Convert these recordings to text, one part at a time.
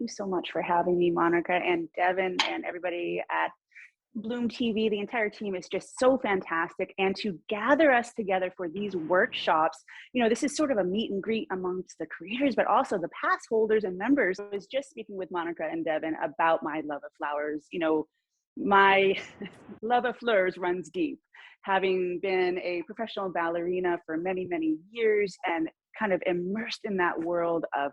you so much for having me, Monica and Devin and everybody at Bloom TV. The entire team is just so fantastic. And to gather us together for these workshops, this is sort of a meet and greet amongst the creators, but also the pass holders and members. I was just speaking with Monica and Devin about my love of flowers. My love of flowers runs deep, having been a professional ballerina for many, many years and kind of immersed in that world of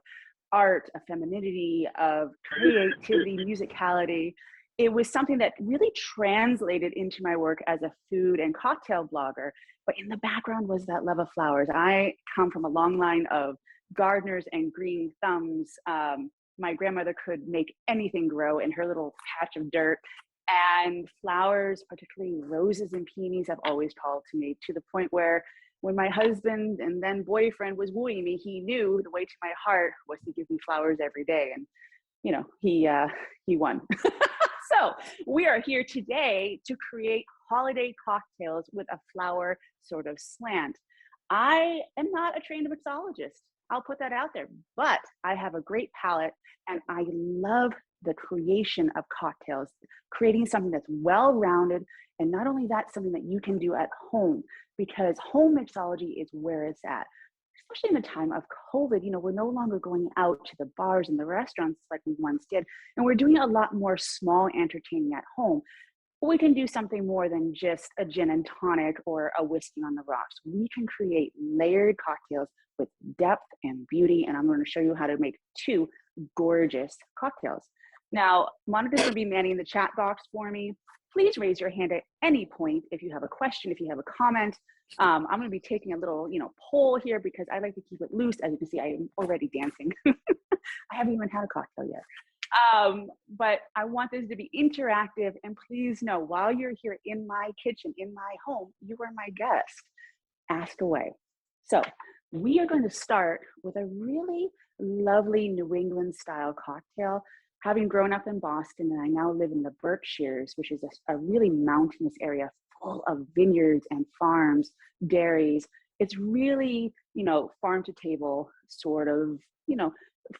art, of femininity, of creativity, musicality. It was something that really translated into my work as a food and cocktail blogger. But in the background was that love of flowers. I come from a long line of gardeners and green thumbs. My grandmother could make anything grow in her little patch of dirt. And flowers, particularly roses and peonies, have always called to me, to the point where when my husband and then boyfriend was wooing me, he knew the way to my heart was to give me flowers every day. And, he won. So we are here today to create holiday cocktails with a flower sort of slant. I am not a trained mixologist. I'll put that out there, but I have a great palate and I love the creation of cocktails, creating something that's well-rounded. And not only that, something that you can do at home, because home mixology is where it's at. Especially in the time of COVID, we're no longer going out to the bars and the restaurants like we once did. And we're doing a lot more small entertaining at home. We can do something more than just a gin and tonic or a whiskey on the rocks. We can create layered cocktails with depth and beauty. And I'm going to show you how to make 2 gorgeous cocktails. Now, Monica's going to be manning the chat box for me. Please raise your hand at any point if you have a question, if you have a comment. I'm going to be taking a little, poll here because I like to keep it loose. As you can see, I am already dancing. I haven't even had a cocktail yet. But I want this to be interactive. And please know, while you're here in my kitchen, in my home, you are my guest. Ask away. So we are going to start with a really lovely New England style cocktail. Having grown up in Boston, and I now live in the Berkshires, which is a really mountainous area full of vineyards and farms, dairies. It's really, farm to table sort of,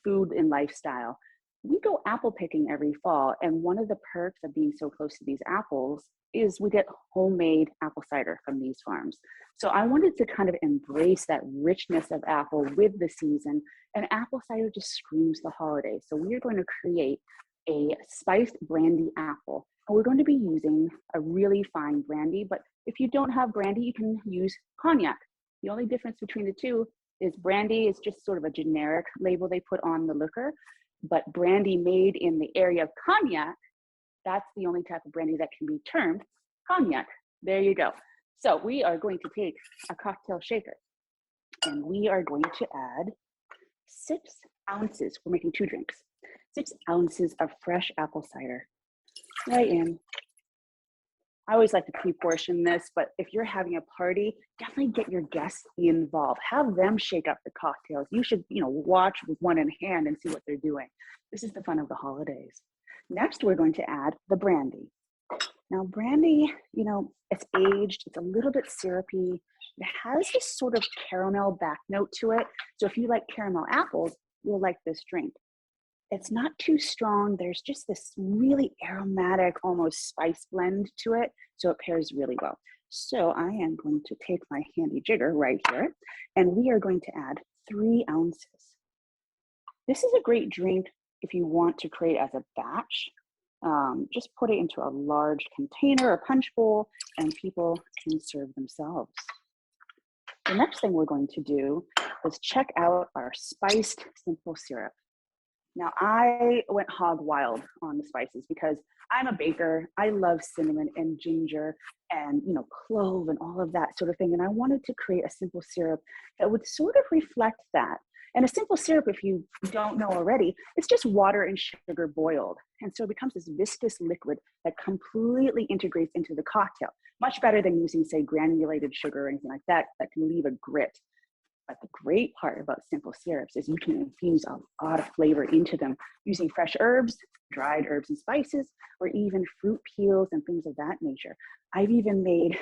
food and lifestyle. We go apple picking every fall, and one of the perks of being so close to these apples is we get homemade apple cider from these farms. So I wanted to kind of embrace that richness of apple with the season, and apple cider just screams the holidays. So we are going to create a spiced brandy apple. And we're going to be using a really fine brandy, but if you don't have brandy, you can use cognac. The only difference between the two is brandy is just sort of a generic label they put on the liquor, but brandy made in the area of cognac, that's the only type of brandy that can be termed cognac. There you go. So we are going to take a cocktail shaker and we are going to add 6 ounces. We're making 2 drinks. 6 ounces of fresh apple cider right in. I always like to pre-portion this, but if you're having a party, definitely get your guests involved. Have them shake up the cocktails. You should, watch with one in hand and see what they're doing. This is the fun of the holidays. Next, we're going to add the brandy. Now, brandy, it's aged. It's a little bit syrupy. It has this sort of caramel back note to it. So if you like caramel apples, you'll like this drink. It's not too strong. There's just this really aromatic, almost spice blend to it. So it pairs really well. So I am going to take my handy jigger right here, and we are going to add 3 ounces. This is a great drink if you want to create as a batch. Just put it into a large container or punch bowl, and people can serve themselves. The next thing we're going to do is check out our spiced simple syrup. Now, I went hog wild on the spices because I'm a baker. I love cinnamon and ginger and, clove and all of that sort of thing. And I wanted to create a simple syrup that would sort of reflect that. And a simple syrup, if you don't know already, it's just water and sugar boiled. And so it becomes this viscous liquid that completely integrates into the cocktail, much better than using, say, granulated sugar or anything like that, that can leave a grit. But the great part about simple syrups is you can infuse a lot of flavor into them using fresh herbs, dried herbs and spices, or even fruit peels and things of that nature. I've even made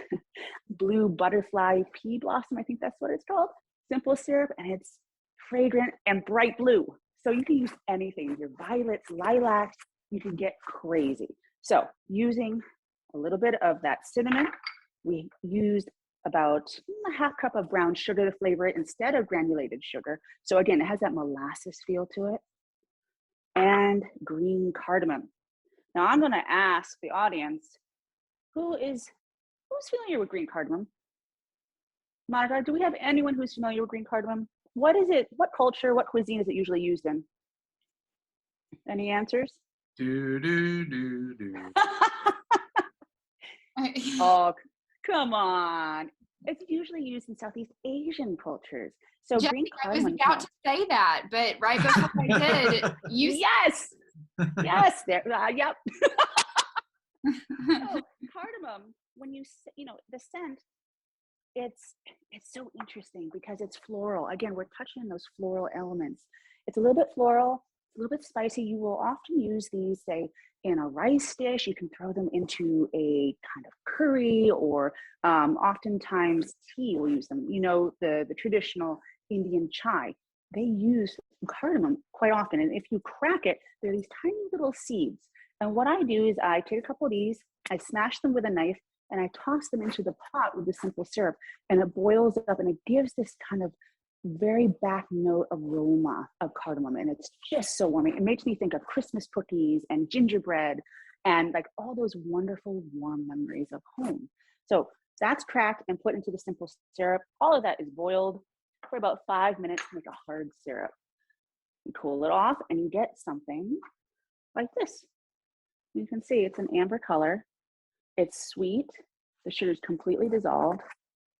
blue butterfly pea blossom, I think that's what it's called, simple syrup, and it's fragrant and bright blue. So you can use anything, your violets, lilacs, you can get crazy. So using a little bit of that cinnamon, we used about a half cup of brown sugar to flavor it instead of granulated sugar. So again, it has that molasses feel to it. And green cardamom. Now I'm going to ask the audience, who's familiar with green cardamom? Monica, do we have anyone who's familiar with green cardamom? What is it? What culture, what cuisine is it usually used in? Any answers? Oh, come on. It's usually used in Southeast Asian cultures. So Jesse, green cardamom. I was about to say that, but right before I did, you yes, there, yep. So cardamom, when you know the scent, it's so interesting because it's floral. Again, we're touching those floral elements. It's a little bit floral, a little bit spicy. You will often use these, say, in a rice dish. You can throw them into a kind of curry, or oftentimes tea will use them. You know, the traditional Indian chai, they use cardamom quite often. And if you crack it, there are these tiny little seeds. And what I do is I take a couple of these, I smash them with a knife, and I toss them into the pot with the simple syrup, and it boils up, and it gives this kind of very back note aroma of cardamom, and it's just so warming. It makes me think of Christmas cookies and gingerbread and like all those wonderful warm memories of home. So that's cracked and put into the simple syrup. All of that is boiled for about 5 minutes to make a hard syrup. You cool it off and you get something like this. You can see it's an amber color. It's sweet. The sugar is completely dissolved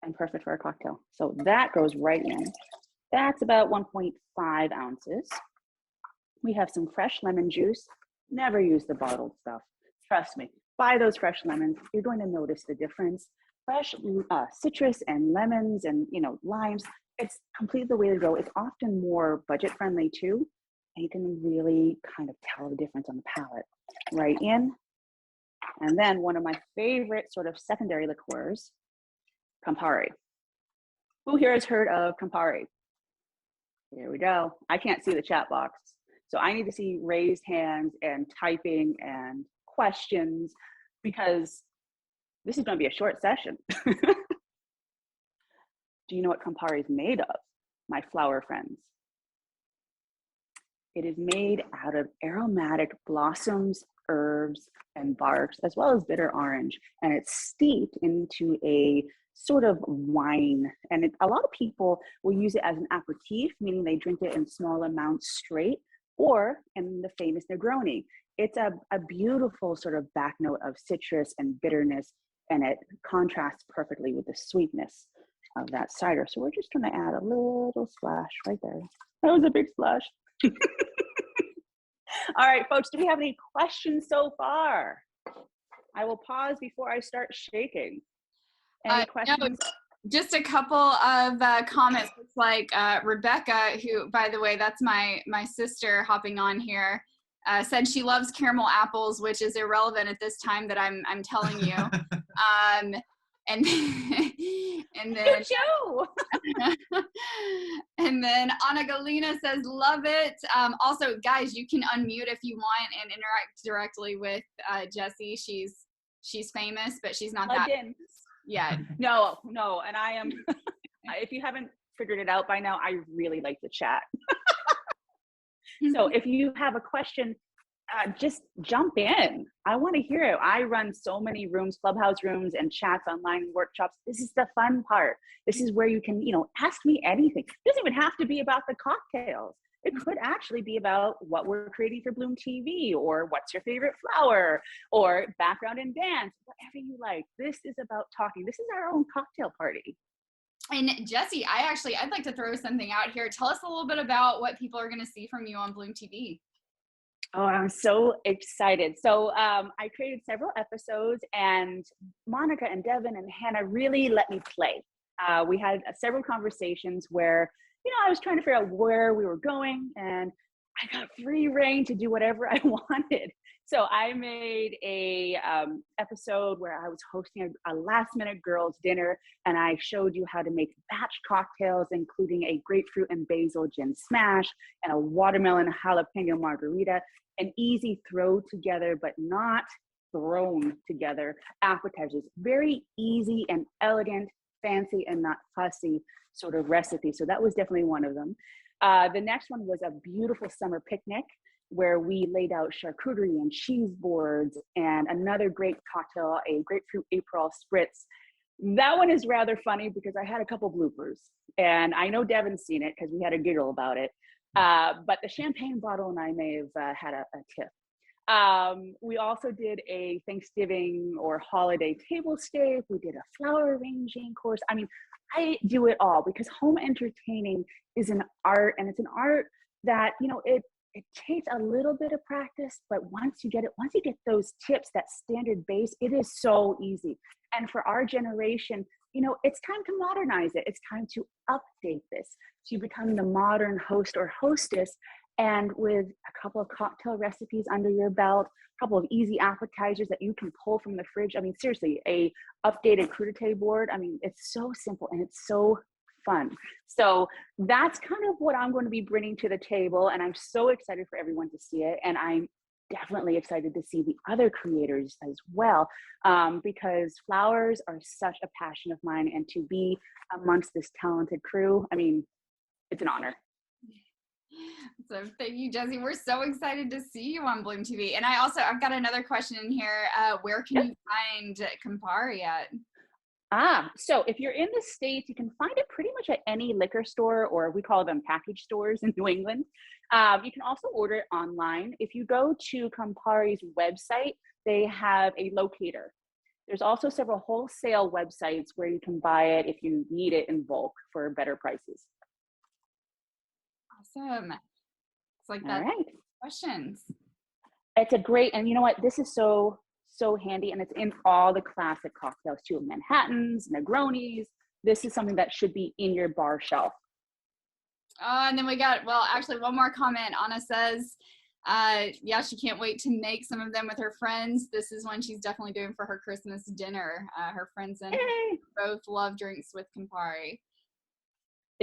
and perfect for a cocktail. So that goes right in. That's about 1.5 ounces. We have some fresh lemon juice. Never use the bottled stuff. Trust me, buy those fresh lemons. You're going to notice the difference. Fresh citrus and lemons and limes, it's completely the way to go. It's often more budget friendly too. And you can really kind of tell the difference on the palate. Right in. And then one of my favorite sort of secondary liqueurs, Campari. Who here has heard of Campari? Here we go. I can't see the chat box. So I need to see raised hands and typing and questions because this is going to be a short session. Do you know what Campari is made of, my flower friends? It is made out of aromatic blossoms, herbs, and barks, as well as bitter orange. And it's steeped into a sort of wine. And a lot of people will use it as an aperitif, meaning they drink it in small amounts straight, or in the famous Negroni. It's a beautiful sort of back note of citrus and bitterness, and it contrasts perfectly with the sweetness of that cider. So we're just going to add a little splash right there. That was a big splash. All right, folks, do we have any questions so far? I will pause before I start shaking. Any questions? No, just a couple of comments. It's like Rebecca, who, by the way, that's my sister hopping on here, said she loves caramel apples, which is irrelevant at this time that I'm telling you. And then and then Anna Galina says, love it. Also, guys, you can unmute if you want and interact directly with Jessie. She's famous, but she's not that famous yet. No, and I am. If you haven't figured it out by now, I really like to chat. So if you have a question, just jump in. I want to hear it. I run so many rooms, clubhouse rooms and chats online, workshops. This is the fun part. This is where you can, ask me anything. It doesn't even have to be about the cocktails. It could actually be about what we're creating for Bloom TV, or what's your favorite flower, or background in dance, whatever you like. This is about talking. This is our own cocktail party. And Jessie, I'd like to throw something out here. Tell us a little bit about what people are going to see from you on Bloom TV. Oh, I'm so excited. So I created several episodes, and Monica and Devin and Hannah really let me play. We had several conversations where, I was trying to figure out where we were going, and I got free reign to do whatever I wanted. So I made a episode where I was hosting a last minute girls dinner, and I showed you how to make batch cocktails, including a grapefruit and basil gin smash and a watermelon jalapeno margarita, an easy throw together, but not thrown together appetizers. Very easy and elegant, fancy and not fussy sort of recipe. So that was definitely one of them. The next one was a beautiful summer picnic where we laid out charcuterie and cheese boards and another great cocktail, a grapefruit April spritz. That one is rather funny because I had a couple bloopers, and I know Devin's seen it because we had a giggle about it. But the champagne bottle and I may have had a tip. We also did a Thanksgiving or holiday tablescape. We did a flower arranging course. I mean, I do it all because home entertaining is an art, and it's an art that, you know, it takes a little bit of practice, but once you get those tips, that standard base, it is so easy. And for our generation, you know, it's time to modernize it. It's time to update this to become the modern host or hostess. And with a couple of cocktail recipes under your belt, a couple of easy appetizers that you can pull from the fridge. I mean, seriously, a updated crudité board. I mean, it's so simple and it's so fun. So that's kind of what I'm going to be bringing to the table. And I'm so excited for everyone to see it. And I'm definitely excited to see the other creators as well, because flowers are such a passion of mine. And to be amongst this talented crew, I mean, it's an honor. So thank you, Jessie. We're so excited to see you on Bloom TV. And I've got another question in here. Where can you find Campari at? So if you're in the States, you can find it pretty much at any liquor store, or we call them package stores in New England. You can also order it online. If you go to Campari's website, they have a locator. There's also several wholesale websites where you can buy it if you need it in bulk for better prices. Awesome. It's like that. All right. Questions. It's a great, and you know what? This is so handy, and it's in all the classic cocktails too. Manhattans, Negronis. This is something that should be in your bar shelf. And then we got, well, actually one more comment. Anna says, yeah, she can't wait to make some of them with her friends. This is one she's definitely doing for her Christmas dinner. Her friends and her both love drinks with Campari.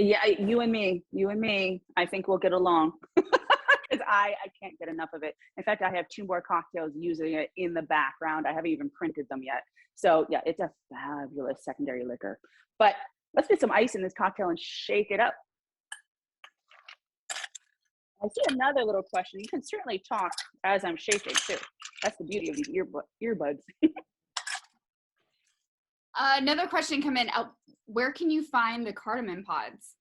Yeah, you and me, I think we'll get along. Because I can't get enough of it. In fact, I have 2 more cocktails using it in the background. I haven't even printed them yet. So yeah, it's a fabulous secondary liquor. But let's put some ice in this cocktail and shake it up. I see another little question. You can certainly talk as I'm shaking too. That's the beauty of these earbuds. Another question come in. Where can you find the cardamom pods?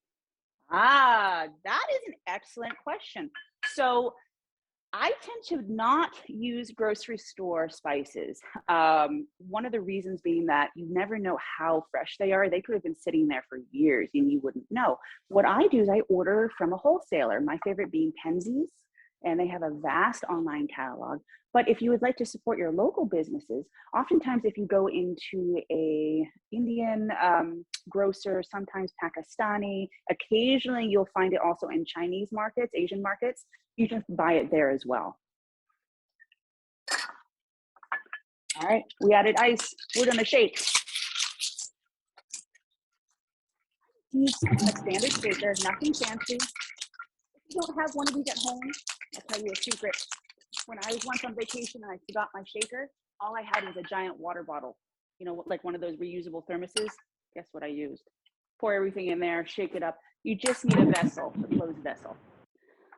That is an excellent question. So I tend to not use grocery store spices. One of the reasons being that you never know how fresh they are. They could have been sitting there for years and you wouldn't know. What I do is I order from a wholesaler, my favorite being Penzeys, and they have a vast online catalog. But if you would like to support your local businesses, oftentimes if you go into a Indian grocer, sometimes Pakistani, occasionally you'll find it also in Chinese markets, Asian markets, you can buy it there as well. All right, we added ice. We're gonna shake. Use a standard shaker, nothing fancy. If you don't have one of these at home, I'll tell you a secret. When I was once on vacation and I forgot my shaker, all I had was a giant water bottle, you know, like one of those reusable thermoses. Guess what I used? Pour everything in there, shake it up. You just need a vessel, a closed vessel.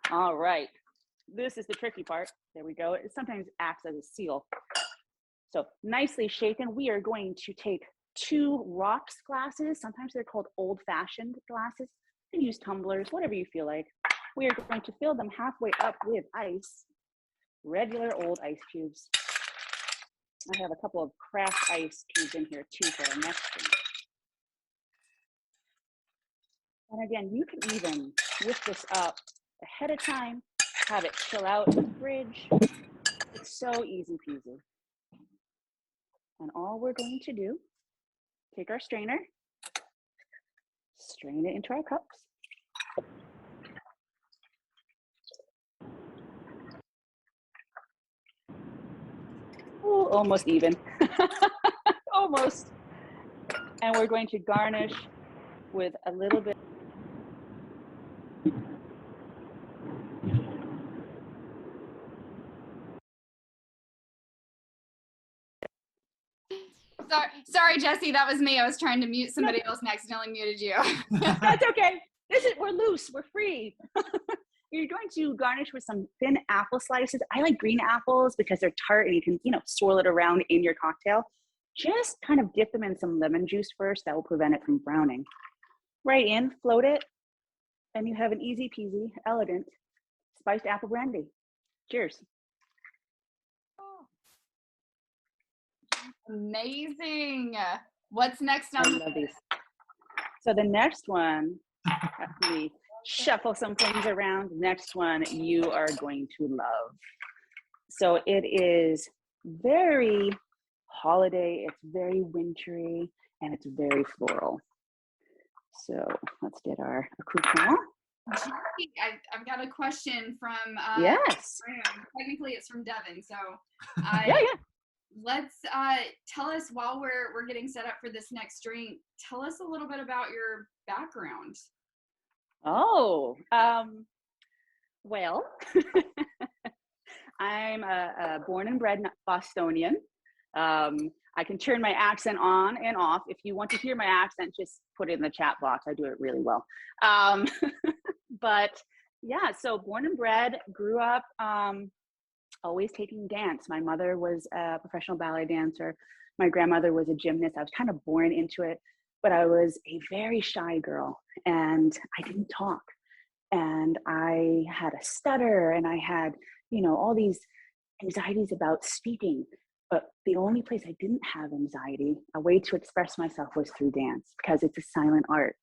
All right, this is the tricky part. There we go. It sometimes acts as a seal. So nicely shaken, we are going to take 2 rocks glasses. Sometimes they're called old-fashioned glasses. You can use tumblers, whatever you feel like. We are going to fill them halfway up with ice, regular old ice cubes. I have a couple of craft ice cubes in here too for our next drink. And again, you can even whip this up ahead of time, have it chill out in the fridge. It's so easy peasy. And all we're going to do, take our strainer, strain it into our cups. almost even. Almost. And we're going to garnish with a little bit. Sorry, Jessie, that was me. I was trying to mute somebody else and accidentally muted you. That's okay. We're loose. We're free. You're going to garnish with some thin apple slices. I like green apples because they're tart and you can, swirl it around in your cocktail. Just kind of dip them in some lemon juice first. That will prevent it from browning. Right in, float it, and you have an easy peasy, elegant spiced apple brandy. Cheers. Amazing. What's next on I love these. So the next one, let me shuffle some things around. Next one you are going to love. So it is very holiday, it's very wintry, and it's very floral. So let's get our accoutrement. I've got a question from yes. Technically it's from Devin, so yeah. Let's tell us while we're getting set up for this next drink, tell us a little bit about your background. Oh, well, I'm a born and bred Bostonian. I can turn my accent on and off. If you want to hear my accent, just put it in the chat box. I do it really well. But yeah, so born and bred, grew up always taking dance. My mother was a professional ballet dancer. My grandmother was a gymnast. I was kind of born into it, but I was a very shy girl and I didn't talk. And I had a stutter and I had, all these anxieties about speaking. But the only place I didn't have anxiety, a way to express myself, was through dance because it's a silent art.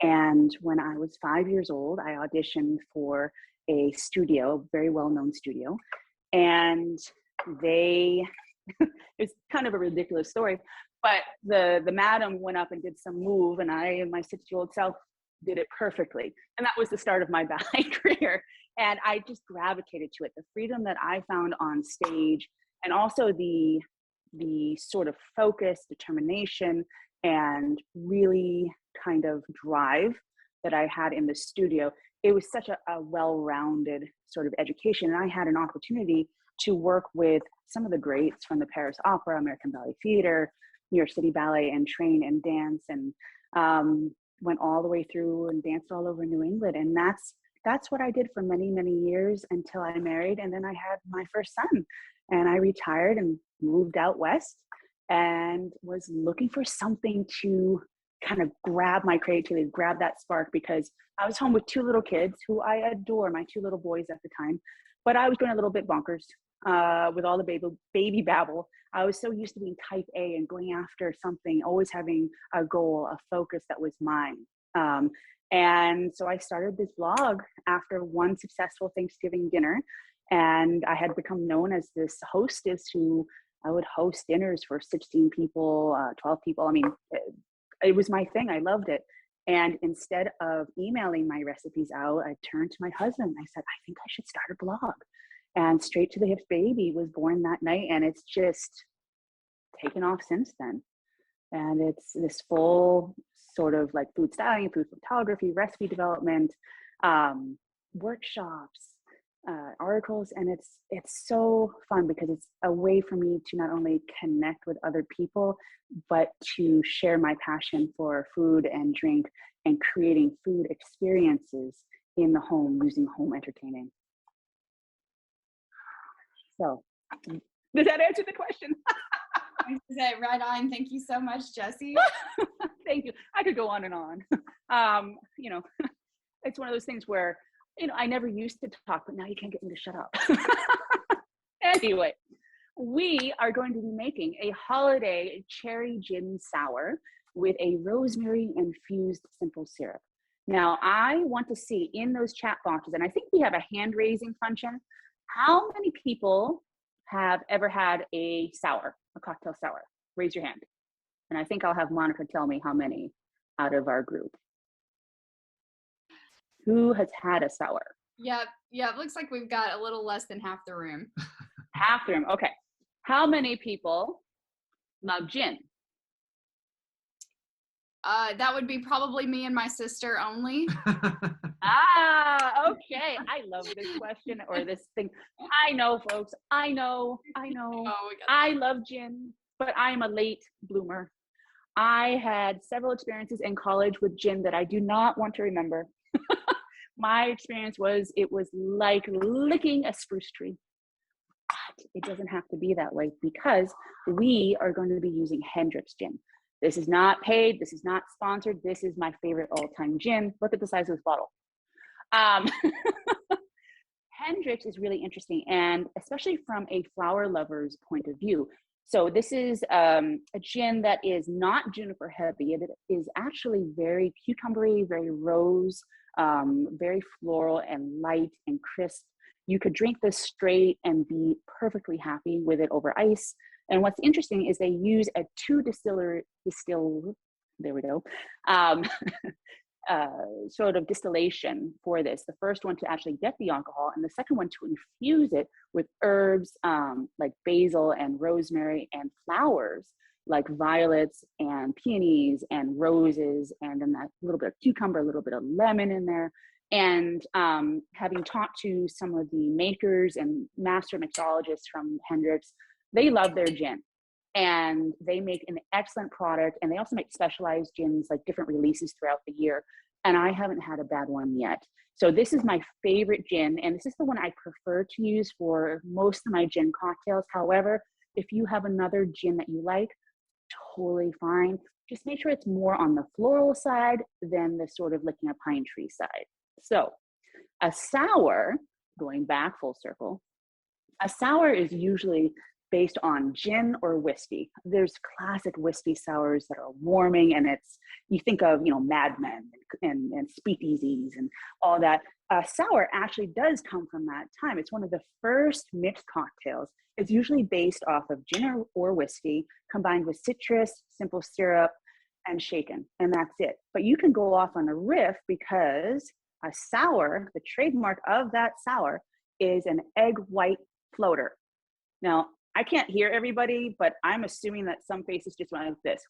And when I was 5 years old, I auditioned for a studio, a very well-known studio. And it's kind of a ridiculous story, but the madam went up and did some move and I and my 6-year-old self did it perfectly. And that was the start of my ballet career. And I just gravitated to it. The freedom that I found on stage and also the sort of focus, determination, and really kind of drive that I had in the studio. It was such a well-rounded sort of education. And I had an opportunity to work with some of the greats from the Paris Opera, American Ballet Theater, New York City Ballet, and train and dance, and went all the way through and danced all over New England. And that's what I did for many, many years until I married. And then I had my first son and I retired and moved out west and was looking for something to kind of grab my creativity, grab that spark, because I was home with 2 little kids who I adore, my 2 little boys at the time, but I was going a little bit bonkers with all the baby babble. I was so used to being type A and going after something, always having a goal, a focus that was mine. And so I started this blog after one successful Thanksgiving dinner, and I had become known as this hostess who I would host dinners for 16 people, 12 people. I mean, it was my thing. I loved it. And instead of emailing my recipes out, I turned to my husband. I said, I think I should start a blog. And Straight to the Hips Baby was born that night. And it's just taken off since then. And it's this full sort of like food styling, food photography, recipe development, workshops, articles. And it's so fun because it's a way for me to not only connect with other people, but to share my passion for food and drink and creating food experiences in the home using home entertaining. So does that answer the question? Right on. Thank you so much, Jessie. Thank you. I could go on and on. It's one of those things where, I never used to talk, but now you can't get me to shut up. Anyway, we are going to be making a holiday cherry gin sour with a rosemary infused simple syrup. Now, I want to see in those chat boxes, and I think we have a hand raising function, how many people have ever had a cocktail sour? Raise your hand. And I think I'll have Monica tell me how many out of our group. Who has had a sour? Yeah, it looks like we've got a little less than half the room. Half the room, okay. How many people love gin? That would be probably me and my sister only. Okay. I love this question or this thing. I know, folks. I know. Oh, I love gin, but I'm a late bloomer. I had several experiences in college with gin that I do not want to remember. My experience was it was like licking a spruce tree. But it doesn't have to be that way because we are going to be using Hendrick's gin. This is not paid. This is not sponsored. This is my favorite all-time gin. Look at the size of this bottle. Hendrick's is really interesting, and especially from a flower lover's point of view. So this is a gin that is not juniper heavy. It is actually very cucumbery, very rose, very floral and light and crisp. You could drink this straight and be perfectly happy with it over ice. And what's interesting is they use a there we go, sort of distillation for this. The first one to actually get the alcohol, and the second one to infuse it with herbs like basil and rosemary and flowers like violets and peonies and roses, and then that little bit of cucumber, a little bit of lemon in there. And having talked to some of the makers and master mixologists from Hendrick's, they love their gin. And they make an excellent product, and they also make specialized gins, like different releases throughout the year. And I haven't had a bad one yet. So this is my favorite gin, and this is the one I prefer to use for most of my gin cocktails. However, if you have another gin that you like, totally fine. Just make sure it's more on the floral side than the sort of licking a pine tree side. So a sour, going back full circle, a sour is usually based on gin or whiskey. There's classic whiskey sours that are warming, and you think of, Mad Men and speakeasies and all that. Sour actually does come from that time. It's one of the first mixed cocktails. It's usually based off of gin or whiskey combined with citrus, simple syrup, and shaken, and that's it. But you can go off on a riff because a sour, the trademark of that sour, is an egg white floater. Now, I can't hear everybody, but I'm assuming that some faces just went like this.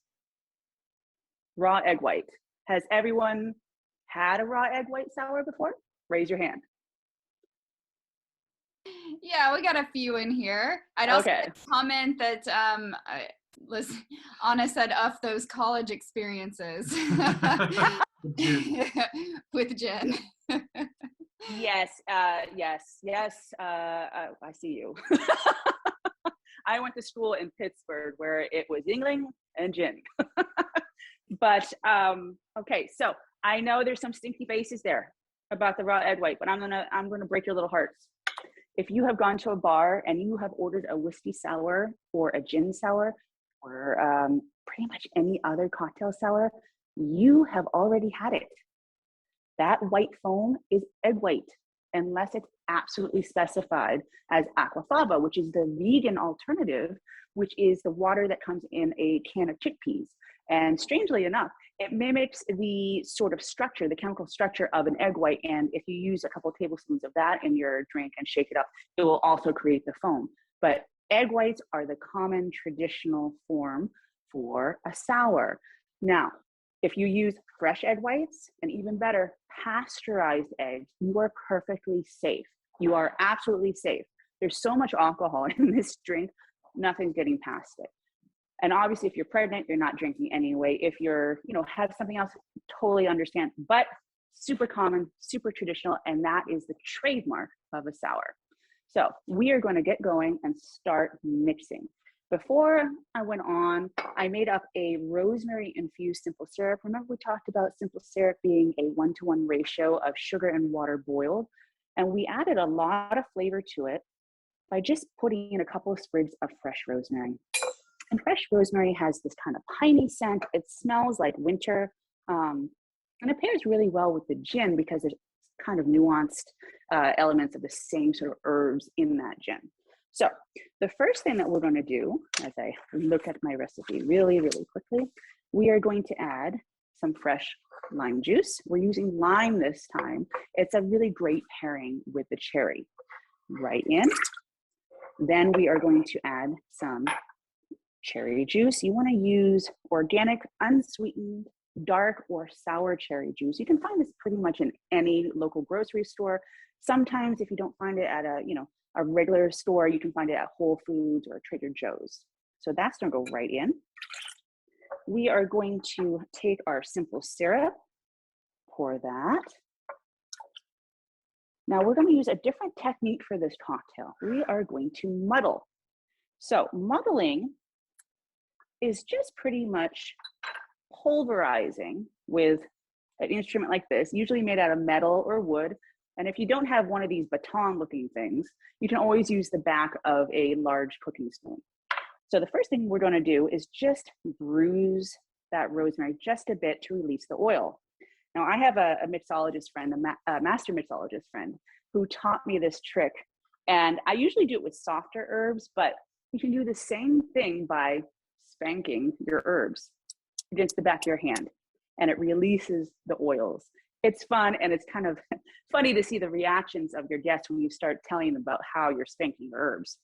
Raw egg white. Has everyone had a raw egg white sour before? Raise your hand. Yeah, we got a few in here. I'd also like to comment that listen, Anna said, "Uff those college experiences with gin." Yes. I see you. I went to school in Pittsburgh where it was Yingling and gin. But okay, so I know there's some stinky faces there about the raw egg white, but I'm gonna break your little hearts. If you have gone to a bar and you have ordered a whiskey sour or a gin sour or pretty much any other cocktail sour, you have already had it. That white foam is egg white, unless it's absolutely specified as aquafaba, which is the vegan alternative, which is the water that comes in a can of chickpeas. And strangely enough, it mimics the sort of structure, the chemical structure of an egg white. And if you use a couple of tablespoons of that in your drink and shake it up, it will also create the foam. But egg whites are the common traditional form for a sour. Now, if you use fresh egg whites, and even better, pasteurized eggs, you are perfectly safe. You are absolutely safe. There's so much alcohol in this drink, nothing's getting past it. And obviously, if you're pregnant, you're not drinking anyway. If you're, have something else, totally understand. But super common, super traditional, and that is the trademark of a sour. So we are going to get going and start mixing. Before I went on, I made up a rosemary infused simple syrup. Remember we talked about simple syrup being a 1-to-1 ratio of sugar and water boiled. And we added a lot of flavor to it by just putting in a couple of sprigs of fresh rosemary. And fresh rosemary has this kind of piney scent. It smells like winter. And it pairs really well with the gin because there's kind of nuanced elements of the same sort of herbs in that gin. So the first thing that we're going to do, as I look at my recipe really, really quickly, we are going to add some fresh lime juice. We're using lime this time. It's a really great pairing with the cherry. Right in. Then we are going to add some cherry juice. You want to use organic, unsweetened, dark or sour cherry juice. You can find this pretty much in any local grocery store. Sometimes if you don't find it at a regular store, you can find it at Whole Foods or Trader Joe's. So that's gonna go right in. We are going to take our simple syrup, pour that. Now we're gonna use a different technique for this cocktail. We are going to muddle. So muddling is just pretty much pulverizing with an instrument like this, usually made out of metal or wood. And if you don't have one of these baton looking things, you can always use the back of a large cooking spoon. So the first thing we're going to do is just bruise that rosemary just a bit to release the oil. Now I have a mixologist friend, a master mixologist friend, who taught me this trick. And I usually do it with softer herbs, but you can do the same thing by spanking your herbs against the back of your hand, and it releases the oils. It's fun, and it's kind of funny to see the reactions of your guests when you start telling them about how you're spanking your herbs.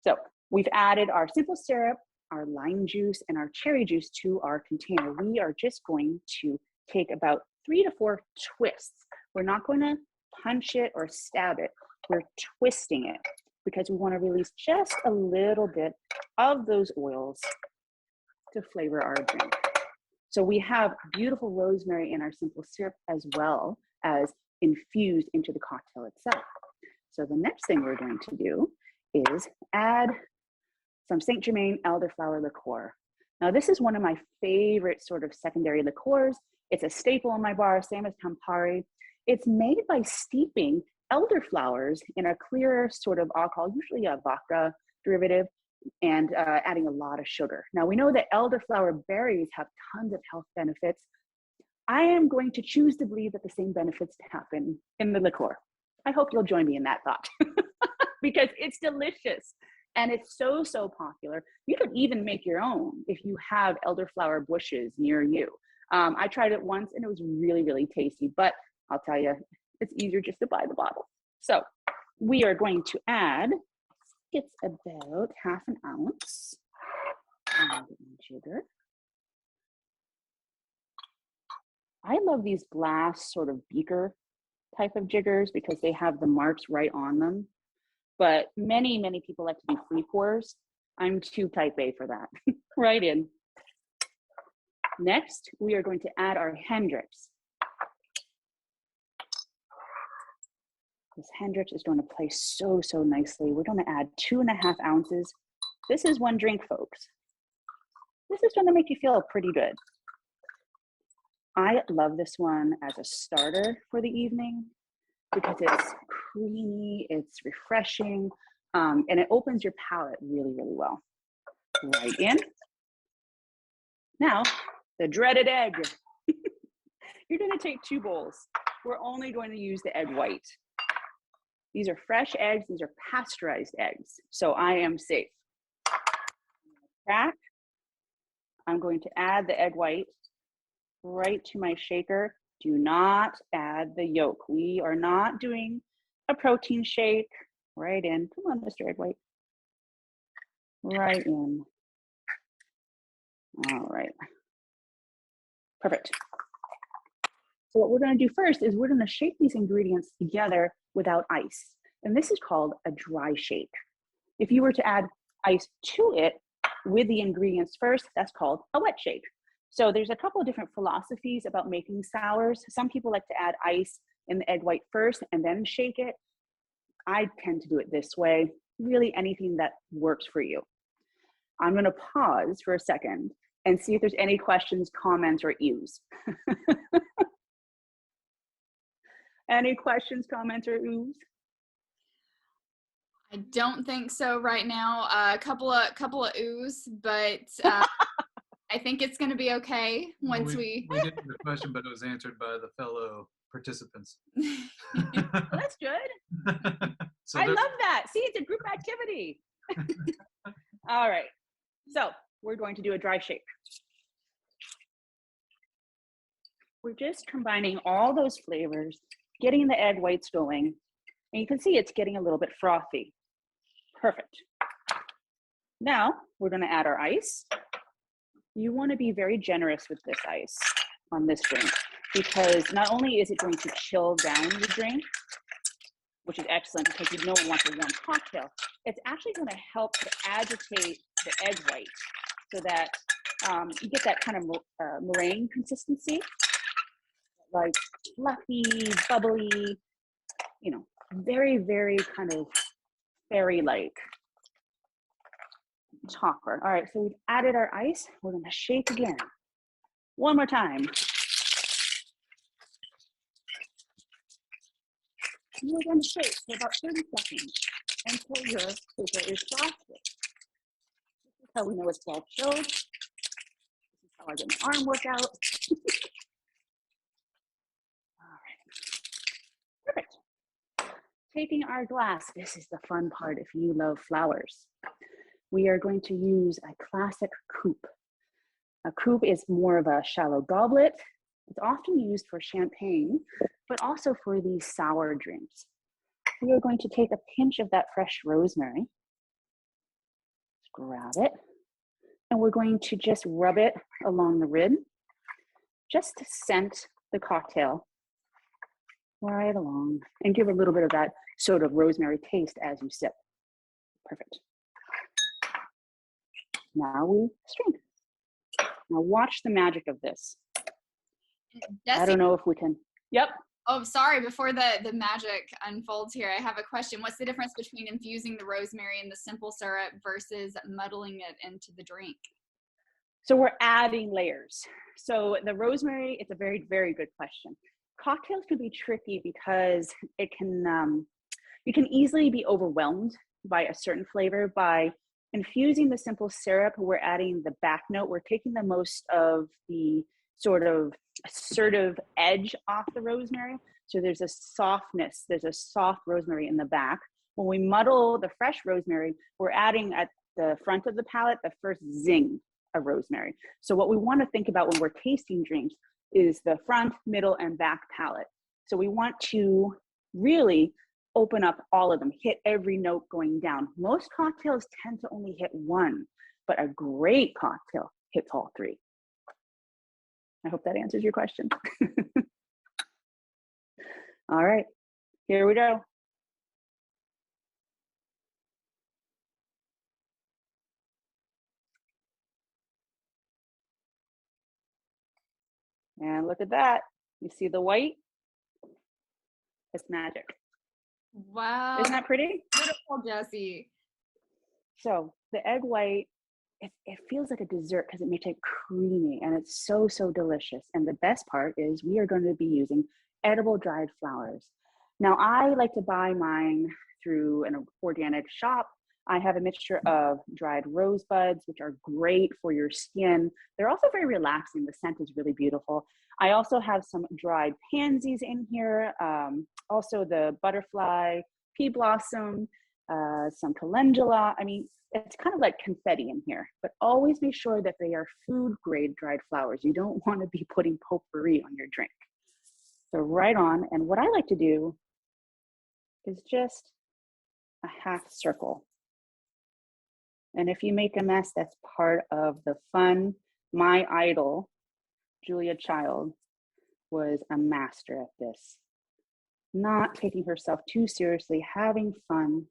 So we've added our simple syrup, our lime juice, and our cherry juice to our container. We are just going to take about 3 to 4 twists. We're not going to punch it or stab it. We're twisting it because we want to release just a little bit of those oils to flavor our drink. So we have beautiful rosemary in our simple syrup as well as infused into the cocktail itself. So the next thing we're going to do is add some St. Germain Elderflower liqueur. Now this is one of my favorite sort of secondary liqueurs. It's a staple in my bar, same as Campari. It's made by steeping elderflowers in a clear sort of alcohol, usually a vodka derivative, and adding a lot of sugar. Now we know that elderflower berries have tons of health benefits. I am going to choose to believe that the same benefits happen in the liqueur. I hope you'll join me in that thought because it's delicious and it's so, so popular. You can even make your own if you have elderflower bushes near you. I tried it once and it was really, really tasty, but I'll tell you, it's easier just to buy the bottle. So we are going to add, it's about half an ounce of sugar. I love these glass sort of beaker type of jiggers because they have the marks right on them. But many, many people like to do free pours. I'm too type A for that. Right in. Next, we are going to add our Hendrix. This Hendrix is going to play so, so nicely. We're going to add 2.5 ounces. This is one drink, folks. This is going to make you feel pretty good. I love this one as a starter for the evening because it's creamy, it's refreshing, and it opens your palate really, really well. Right in. Now, the dreaded egg. You're going to take 2 bowls. We're only going to use the egg white. These are fresh eggs. These are pasteurized eggs. So I am safe. Crack. I'm going to add the egg white right to my shaker. Do not add the yolk. We are not doing a protein shake. Right in. Come on, Mr. Egg White. Right in. All right. Perfect. So what we're going to do first is we're going to shake these ingredients together without ice. And this is called a dry shake. If you were to add ice to it with the ingredients first, that's called a wet shake. So there's a couple of different philosophies about making sours. Some people like to add ice in the egg white first and then shake it. I tend to do it this way. Really anything that works for you. I'm going to pause for a second and see if there's any questions, comments, or oohs. Any questions, comments, or oohs? I don't think so right now. A couple of oohs, but I think it's going to be okay once we did have a question, but it was answered by the fellow participants. Well, that's good. So I love that. See, it's a group activity. All right. So we're going to do a dry shake. We're just combining all those flavors, getting the egg whites going. And you can see it's getting a little bit frothy. Perfect. Now we're going to add our ice. You want to be very generous with this ice on this drink, because not only is it going to chill down the drink, which is excellent because you know we want a warm cocktail, it's actually going to help to agitate the egg white so that you get that kind of meringue consistency, like fluffy, bubbly, you know, very, very kind of fairy-like topper. All right, so we've added our ice. We're going to shake again. One more time. You're going to shake for about 30 seconds until your shaker is frosted. This is how we know it's well chilled. This is how I get my arm workout. All right, perfect. Taking our glass, this is the fun part if you love flowers. We are going to use a classic coupe. A coupe is more of a shallow goblet. It's often used for champagne, but also for these sour drinks. We are going to take a pinch of that fresh rosemary. Just grab it. And we're going to just rub it along the rib, just to scent the cocktail right along and give a little bit of that sort of rosemary taste as you sip. Perfect. Now we strain. Now watch the magic of this. Jessie, I don't know if we can. Yep. oh, sorry. Before the magic unfolds here, I have a question. What's the difference between infusing the rosemary in the simple syrup versus muddling it into the drink? So we're adding layers. So the rosemary, it's a very, very good question. Cocktails can be tricky because it can, you can easily be overwhelmed by a certain flavor. By infusing the simple syrup, we're adding the back note. We're taking the most of the sort of assertive edge off the rosemary. So there's a softness, there's a soft rosemary in the back. When we muddle the fresh rosemary, we're adding at the front of the palate the first zing of rosemary. So what we want to think about when we're tasting drinks is the front, middle, and back palate. So we want to really open up all of them, hit every note going down. Most cocktails tend to only hit one, but a great cocktail hits all three. I hope that answers your question. All right, here we go. And look at that. You see the white? It's magic. Wow. Isn't that pretty? Beautiful, Jessie. So the egg white, it feels like a dessert because it makes it creamy and it's so, so delicious. And the best part is we are going to be using edible dried flowers. Now I like to buy mine through an organic shop. I have a mixture of dried rosebuds, which are great for your skin. They're also very relaxing. The scent is really beautiful. I also have some dried pansies in here. Also the butterfly, pea blossom, some calendula. I mean, it's kind of like confetti in here, but always make sure that they are food grade dried flowers. You don't want to be putting potpourri on your drink. So right on. And what I like to do is just a half circle. And if you make a mess, that's part of the fun. My idol, Julia Child, was a master at this. Not taking herself too seriously, having fun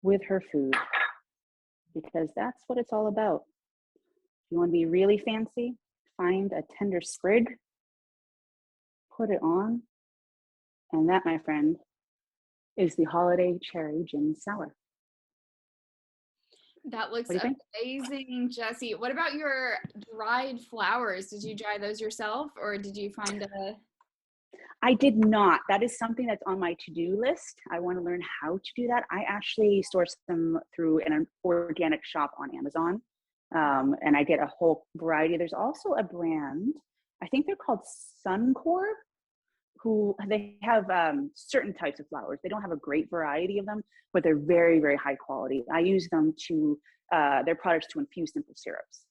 with her food, because that's what it's all about. If you want to be really fancy, find a tender sprig, put it on, and that, my friend, is the holiday cherry gin sour. That looks amazing, Jessie. What about your dried flowers? Did you dry those yourself, or did you find a... I did not. That is something that's on my to-do list. I want to learn how to do that. I actually source them through an organic shop on Amazon, and I get a whole variety. There's also a brand, I think they're called Suncore, who they have certain types of flowers. They don't have a great variety of them, but they're very, very high quality. I use them to, their products to infuse simple syrups.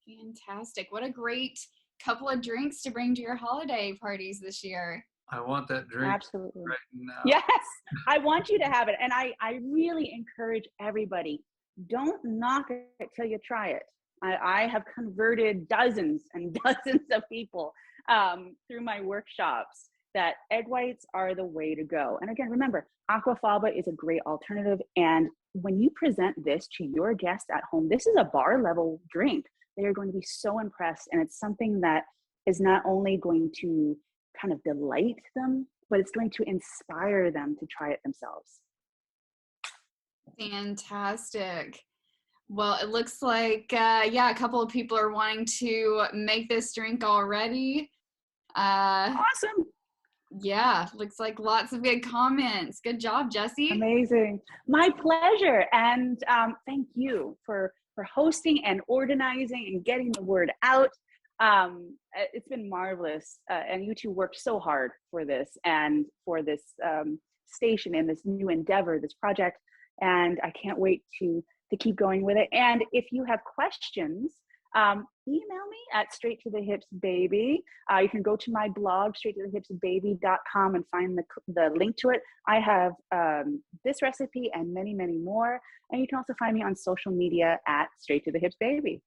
Fantastic. What a great couple of drinks to bring to your holiday parties this year. I want that drink. Absolutely. Right now. Yes, I want you to have it. And I really encourage everybody, don't knock it till you try it. I have converted dozens and dozens of people through my workshops that egg whites are the way to go. And again, remember, aquafaba is a great alternative. And when you present this to your guests at home, this is a bar level drink. They are going to be so impressed. And it's something that is not only going to kind of delight them, but it's going to inspire them to try it themselves. Fantastic. Well, it looks like, yeah, a couple of people are wanting to make this drink already. Awesome. Yeah, looks like lots of good comments. Good job, Jessie. Amazing. My pleasure. And thank you for hosting and organizing and getting the word out. It's been marvelous. And you two worked so hard for this and for this station and this new endeavor, this project. And I can't wait to keep going with it. And if you have questions, email me at straight-to-the-hips-baby. You can go to my blog, straight-to-the-hips-baby.com, and find the link to it. I have this recipe and many, many more. And you can also find me on social media at straight-to-the-hips-baby.